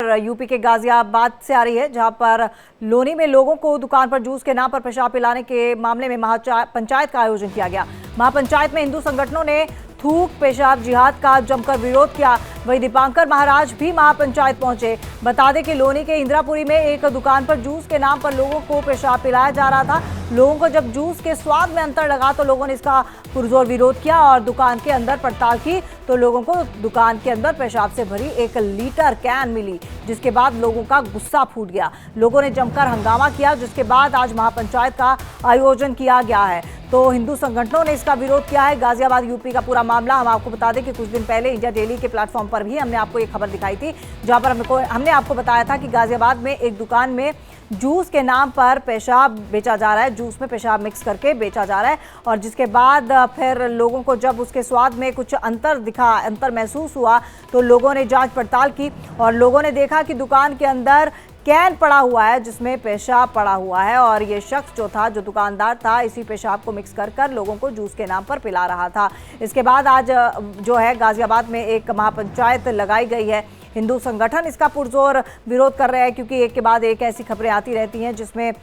खबर यूपी के गाजियाबाद से आ रही है, जहां पर लोनी में लोगों को दुकान पर जूस के नाम पर पेशाब पिलाने के मामले में महापंचायत का आयोजन किया गया। महापंचायत में हिंदू संगठनों ने थूक पेशाब जिहाद का जमकर विरोध किया। वहीं दीपांकर महाराज भी महापंचायत पहुंचे। बता दें कि लोनी के इंदिरापुरी में एक दुकान पर जूस के नाम पर लोगों को पेशाब पिलाया जा रहा था। लोगों को जब जूस के स्वाद में अंतर लगा तो लोगों ने इसका पुरजोर विरोध किया और दुकान के अंदर पड़ताल की तो लोगों को दुकान के अंदर पेशाब से भरी 1 लीटर कैन मिली, जिसके बाद लोगों का गुस्सा फूट गया। लोगों ने जमकर हंगामा किया, जिसके बाद आज महापंचायत का आयोजन किया गया है। तो हिंदू संगठनों ने इसका विरोध किया है। गाजियाबाद यूपी का पूरा मामला हम आपको बता दें कि कुछ दिन पहले इंडिया डेली के प्लेटफॉर्म पर भी हमने आपको ये खबर दिखाई थी, जहां पर हमने आपको बताया था कि गाजियाबाद में एक दुकान में जूस के नाम पर पेशाब बेचा जा रहा है, जूस में पेशाब मिक्स करके बेचा जा रहा है। और जिसके बाद फिर लोगों को जब उसके स्वाद में कुछ अंतर महसूस हुआ तो लोगों ने जांच पड़ताल की और लोगों ने देखा कि दुकान के अंदर कैन पड़ा हुआ है जिसमें पेशाब पड़ा हुआ है और ये शख्स जो दुकानदार था, इसी पेशाब को मिक्स कर लोगों को जूस के नाम पर पिला रहा था। इसके बाद आज जो है गाजियाबाद में एक महापंचायत लगाई गई है। हिंदू संगठन इसका पुरजोर विरोध कर रहे हैं क्योंकि एक के बाद एक ऐसी खबरें आती रहती हैं जिसमें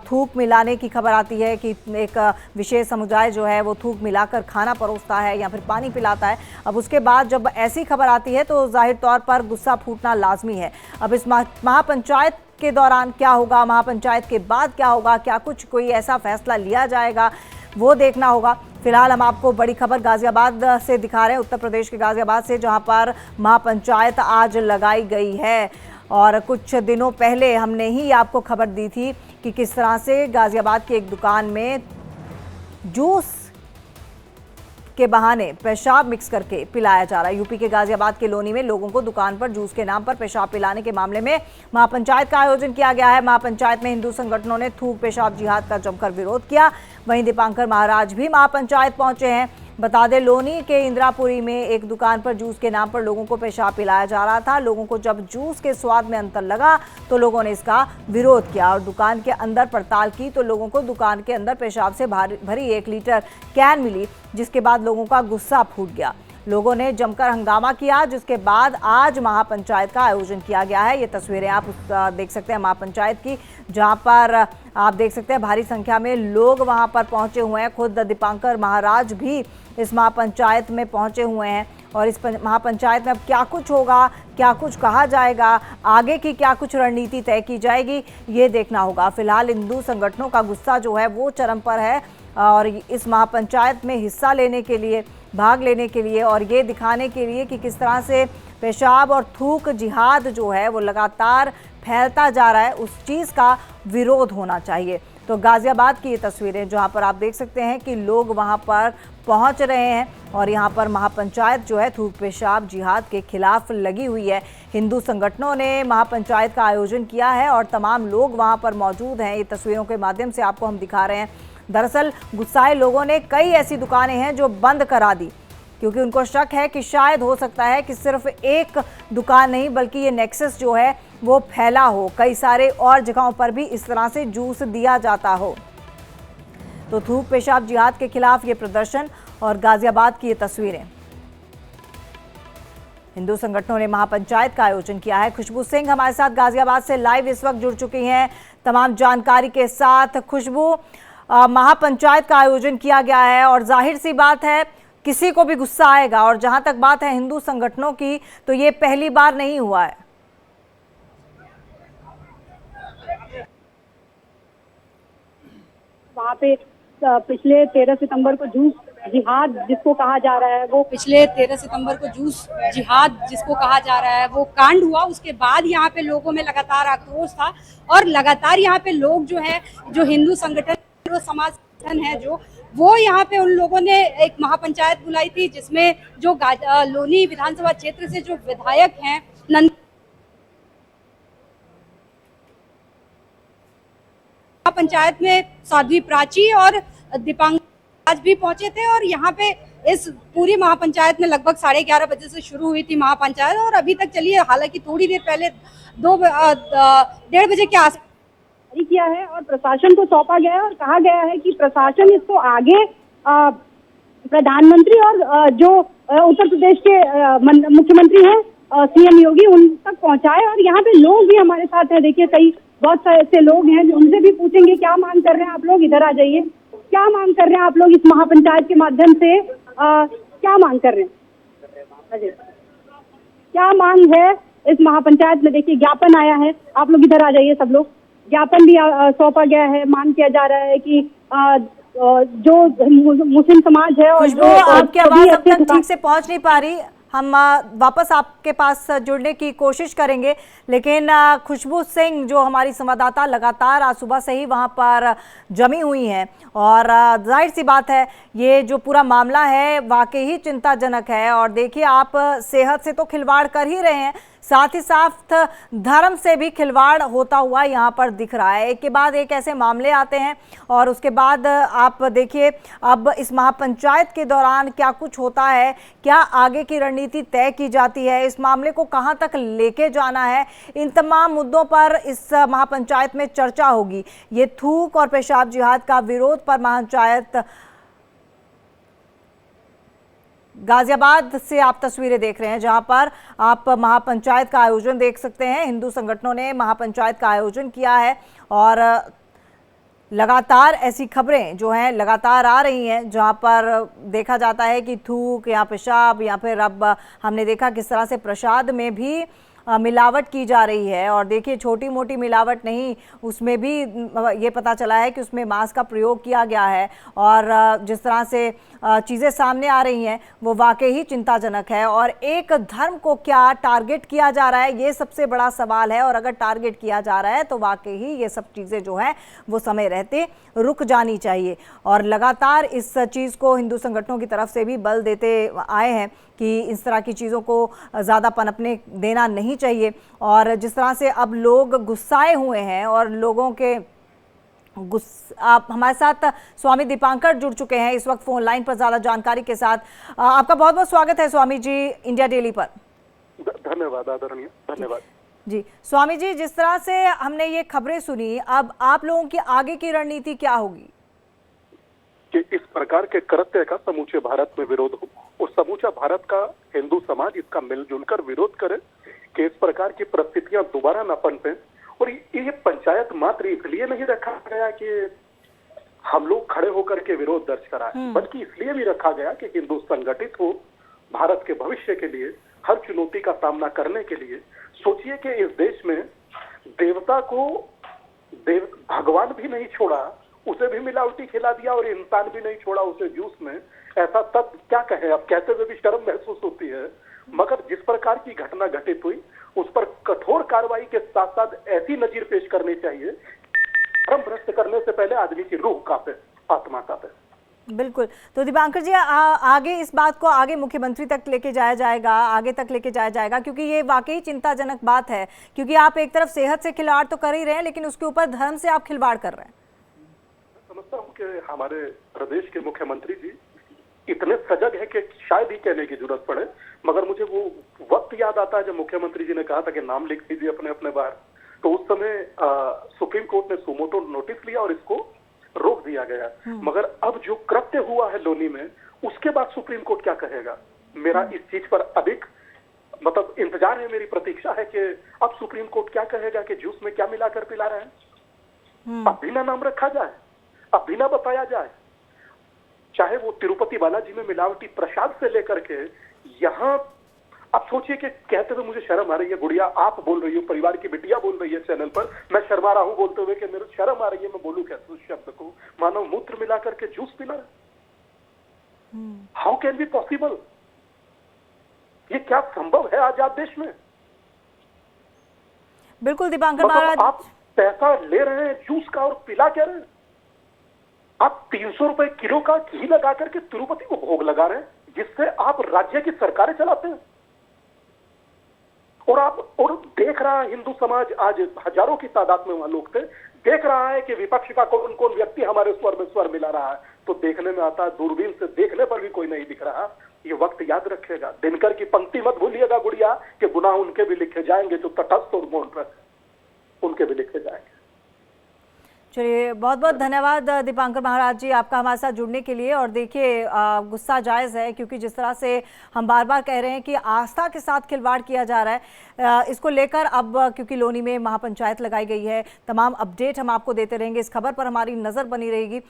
थूक मिलाने की खबर आती है कि एक विशेष समुदाय जो है वो थूक मिलाकर खाना परोसता है या फिर पानी पिलाता है। अब उसके बाद जब ऐसी खबर आती है तो जाहिर तौर पर गुस्सा फूटना लाजमी है। अब इस महापंचायत के दौरान क्या होगा, महापंचायत के बाद क्या होगा, क्या कोई ऐसा फैसला लिया जाएगा, वो देखना होगा। फिलहाल हम आपको बड़ी खबर गाजियाबाद से दिखा रहे हैं, उत्तर प्रदेश के गाजियाबाद से, जहां पर महापंचायत आज लगाई गई है। और कुछ दिनों पहले हमने ही आपको खबर दी थी कि किस तरह से गाजियाबाद की एक दुकान में जूस के बहाने पेशाब मिक्स करके पिलाया जा रहा है। यूपी के गाजियाबाद के लोनी में लोगों को दुकान पर जूस के नाम पर पेशाब पिलाने के मामले में महापंचायत का आयोजन किया गया है। महापंचायत में हिंदू संगठनों ने थूक पेशाब जिहाद का जमकर विरोध किया। वहीं दीपांकर महाराज भी महापंचायत पहुंचे हैं। बता दें, लोनी के इंदिरापुरी में एक दुकान पर जूस के नाम पर लोगों को पेशाब पिलाया जा रहा था। लोगों को जब जूस के स्वाद में अंतर लगा तो लोगों ने इसका विरोध किया और दुकान के अंदर पड़ताल की तो लोगों को दुकान के अंदर पेशाब से भरी 1 लीटर कैन मिली, जिसके बाद लोगों का गुस्सा फूट गया। लोगों ने जमकर हंगामा किया, जिसके बाद आज महापंचायत का आयोजन किया गया है। ये तस्वीरें आप देख सकते हैं महापंचायत की, जहां पर आप देख सकते हैं भारी संख्या में लोग वहां पर पहुंचे हुए हैं। खुद दीपांकर महाराज भी इस महापंचायत में पहुंचे हुए हैं और इस महापंचायत में अब क्या कुछ होगा, क्या कुछ कहा जाएगा, आगे की क्या कुछ रणनीति तय की जाएगी, ये देखना होगा। फिलहाल हिंदू संगठनों का गुस्सा जो है वो चरम पर है और इस महापंचायत में हिस्सा लेने के लिए, भाग लेने के लिए और ये दिखाने के लिए कि किस तरह से पेशाब और थूक जिहाद जो है वो लगातार फैलता जा रहा है, उस चीज़ का विरोध होना चाहिए। तो गाजियाबाद की ये तस्वीरें जहां पर आप देख सकते हैं कि लोग वहां पर पहुंच रहे हैं और यहां पर महापंचायत जो है थूक पेशाब जिहाद के खिलाफ लगी हुई है। हिंदू संगठनों ने महापंचायत का आयोजन किया है और तमाम लोग वहां पर मौजूद हैं। ये तस्वीरों के माध्यम से आपको हम दिखा रहे हैं। दरअसल गुस्साए लोगों ने कई ऐसी दुकानें हैं जो बंद करा दी क्योंकि उनको शक है कि शायद हो सकता है कि सिर्फ एक दुकान नहीं बल्कि ये नेक्सस जो है वो फैला हो, कई सारे और जगहों पर भी इस तरह से जूस दिया जाता हो। तो थूक पेशाब जिहाद के खिलाफ ये प्रदर्शन और गाजियाबाद की ये तस्वीरें। हिंदू संगठनों ने महापंचायत का आयोजन किया है। खुशबू सिंह हमारे साथ गाजियाबाद से लाइव इस वक्त जुड़ चुकी हैं तमाम जानकारी के साथ। खुशबू, महापंचायत का आयोजन किया गया है और जाहिर सी बात है किसी को भी गुस्सा आएगा और जहां तक बात है हिंदू संगठनों की तो ये पहली बार नहीं हुआ है। वहाँ पे पिछले 13 सितंबर को जूस जिहाद जिसको कहा जा रहा है, वो पिछले 13 सितंबर को जूस जिहाद जिसको कहा जा रहा है वो कांड हुआ। उसके बाद यहाँ पे लोगों में लगातार आक्रोश था और लगातार यहाँ पे लोग जो है, जो हिंदू संगठन, जो समाज संगठन है, जो वो यहाँ पे उन लोगों ने एक महापंचायत बुलाई थी जिसमें जो लोनी विधानसभा क्षेत्र से जो विधायक हैं पंचायत में साध्वी प्राची और दीपांकर आज भी पहुंचे थे और यहाँ पे इस पूरी महापंचायत में लगभग 11:30 बजे से शुरू हुई थी महापंचायत और अभी तक चली है। हालांकि थोड़ी देर पहले 1:30 बजे के आसपास किया है और प्रशासन को सौंपा गया है और कहा गया है कि प्रशासन इसको आगे प्रधानमंत्री और जो उत्तर प्रदेश के मुख्यमंत्री हैं सीएम योगी उन तक पहुंचाए। और यहाँ पे लोग भी हमारे साथ हैं, देखिए कई बहुत सारे ऐसे लोग हैं जो उनसे भी पूछेंगे क्या मांग कर रहे हैं आप लोग, इधर आ जाइए, क्या मांग कर रहे हैं आप लोग इस महापंचायत के माध्यम से, क्या मांग कर रहे हैं, क्या मांग है इस महापंचायत में। देखिए ज्ञापन आया है, आप लोग इधर आ जाइए, सब लोग, ज्ञापन भी सौंपा गया है। मांग किया जा रहा है कि जो मुस्लिम समाज है और खुशबू, आपकी आवाज अब तक ठीक से पहुंच नहीं पा रही, हम वापस आपके पास जुड़ने की कोशिश करेंगे। लेकिन खुशबू सिंह जो हमारी संवाददाता लगातार आज सुबह से ही वहां पर जमी हुई हैं और जाहिर सी बात है ये जो पूरा मामला है वाकई ही चिंताजनक है। और देखिए आप सेहत से तो खिलवाड़ कर ही रहे हैं, साथ ही साथ धर्म से भी खिलवाड़ होता हुआ यहाँ पर दिख रहा है। एक के बाद एक ऐसे मामले आते हैं और उसके बाद आप देखिए अब इस महापंचायत के दौरान क्या कुछ होता है, क्या आगे की रणनीति तय की जाती है, इस मामले को कहाँ तक लेके जाना है, इन तमाम मुद्दों पर इस महापंचायत में चर्चा होगी। ये थूक और पेशाब जिहाद का विरोध पर महापंचायत गाजियाबाद से आप तस्वीरें देख रहे हैं जहां पर आप महापंचायत का आयोजन देख सकते हैं। हिंदू संगठनों ने महापंचायत का आयोजन किया है और लगातार ऐसी खबरें जो हैं लगातार आ रही हैं जहां पर देखा जाता है कि थूक या पेशाब या फिर अब हमने देखा किस तरह से प्रसाद में भी मिलावट की जा रही है। और देखिए छोटी मोटी मिलावट नहीं, उसमें भी ये पता चला है कि उसमें मांस का प्रयोग किया गया है। और जिस तरह से चीज़ें सामने आ रही हैं वो वाकई ही चिंताजनक है। और एक धर्म को क्या टारगेट किया जा रहा है, ये सबसे बड़ा सवाल है। और अगर टारगेट किया जा रहा है तो वाकई ही ये सब चीज़ें जो हैं वो समय रहते रुक जानी चाहिए। और लगातार इस चीज़ को हिंदू संगठनों की तरफ से भी बल देते आए हैं कि इस तरह की चीज़ों को ज़्यादा पनपने देना नहीं चाहिए। और जिस तरह से अब लोग गुस्साए हुए हैं और लोगों के आप हमारे साथ स्वामी दीपांकर जुड़ चुके हैं इस वक्त फोन लाइन पर ज़्यादा जानकारी के साथ। आपका बहुत बहुत स्वागत है स्वामी जी इंडिया डेली पर। धन्यवाद आदरणीय, धन्यवाद जी। स्वामी जी, जिस तरह से हमने ये खबरें सुनी, अब आप लोगों की आगे की रणनीति क्या होगी? कि इस प्रकार के कृत्य का समूचे भारत में विरोध हो और समूचा भारत का हिंदू समाज इसका मिलजुल कर विरोध करे कि इस प्रकार की परिस्थितियां दोबारा न पनपे। और ये पंचायत मात्र इसलिए नहीं रखा गया कि हम लोग खड़े होकर के विरोध दर्ज कराएं, बल्कि इसलिए भी रखा गया कि हिंदू संगठित हो, भारत के भविष्य के लिए हर चुनौती का सामना करने के लिए। सोचिए कि इस देश में देवता को भगवान भी नहीं छोड़ा, उसे भी मिलावटी खिला दिया, और इंसान भी नहीं छोड़ा उसे जूस में। ऐसा तब क्या कहें, अब कहते हुए भी शर्म महसूस होती है। मगर जिस प्रकार की घटना घटित हुई उस पर कठोर कार्रवाई के साथ साथ ऐसी नजीर पेश करनी चाहिए, धर्म भ्रष्ट करने से पहले आदमी की रूह कांपे, आत्मा कांपे। बिल्कुल। तो दीपांकर जी, आगे इस बात को आगे मुख्यमंत्री तक लेके जाया जाएगा, आगे तक लेके जाया जाएगा, क्योंकि ये वाकई चिंताजनक बात है। क्योंकि आप एक तरफ सेहत से खिलवाड़ तो कर ही रहे हैं लेकिन उसके ऊपर धर्म से आप खिलवाड़ कर रहे हैं। समझता हूँ कि हमारे प्रदेश के मुख्यमंत्री जी इतने सजग है कि शायद ही कहने की जरूरत पड़े। मगर मुझे वो वक्त याद आता है जब मुख्यमंत्री जी ने कहा था कि नाम लिख दीजिए अपने अपने बाहर, तो उस समय सुप्रीम कोर्ट ने सुमोटो नोटिस लिया और इसको रोक दिया गया। मगर अब जो कृत्य हुआ है लोनी में, उसके बाद सुप्रीम कोर्ट क्या कहेगा, मेरा इस चीज पर अधिक मतलब इंतजार है, मेरी प्रतीक्षा है कि अब सुप्रीम कोर्ट क्या कहेगा कि जूस में क्या मिलाकर पिला रहे हैं। अब भी ना नाम रखा जाए, अब भी ना बताया जाए, चाहे वो तिरुपति बालाजी में मिलावटी प्रसाद से लेकर के यहाँ। अब सोचिए कि कहते हुए मुझे शर्म आ रही है, गुड़िया आप बोल रही हो, परिवार की बिटिया बोल रही है चैनल पर, मैं शर्मा रहा हूं बोलते हुए कि मेरे शर्म आ रही है, मैं बोलूं कैसे उस शब्द को, मानव मूत्र मिला करके जूस पिला। How can be possible? ये क्या संभव है आजाद देश में? बिल्कुल दीपांकर महाराज, आप पैसा ले रहे हैं जूस का और पिला क्या रहे हैं? आप 300 रुपए किलो का घी लगा करके तिरुपति को भोग लगा रहे हैं, जिससे आप राज्य की सरकारें चलाते हैं। और देख रहा है हिंदू समाज, आज हजारों की तादाद में वहां लोग थे, देख रहा है कि विपक्ष का कौन कौन व्यक्ति हमारे स्वर में स्वर मिला रहा है। तो देखने में आता है, दूरबीन से देखने पर भी कोई नहीं दिख रहा। ये वक्त याद रखेगा, दिनकर की पंक्ति मत भूलिएगा गुड़िया, कि गुनाह उनके भी लिखे जाएंगे जो तटस्थ और मौन रहे, उनके भी लिखे जाएंगे। चलिए, बहुत बहुत धन्यवाद दीपांकर महाराज जी, आपका हमारे साथ जुड़ने के लिए। और देखिए, गुस्सा जायज़ है, क्योंकि जिस तरह से हम बार बार कह रहे हैं कि आस्था के साथ खिलवाड़ किया जा रहा है, इसको लेकर अब क्योंकि लोनी में महापंचायत लगाई गई है, तमाम अपडेट हम आपको देते रहेंगे। इस खबर पर हमारी नज़र बनी रहेगी।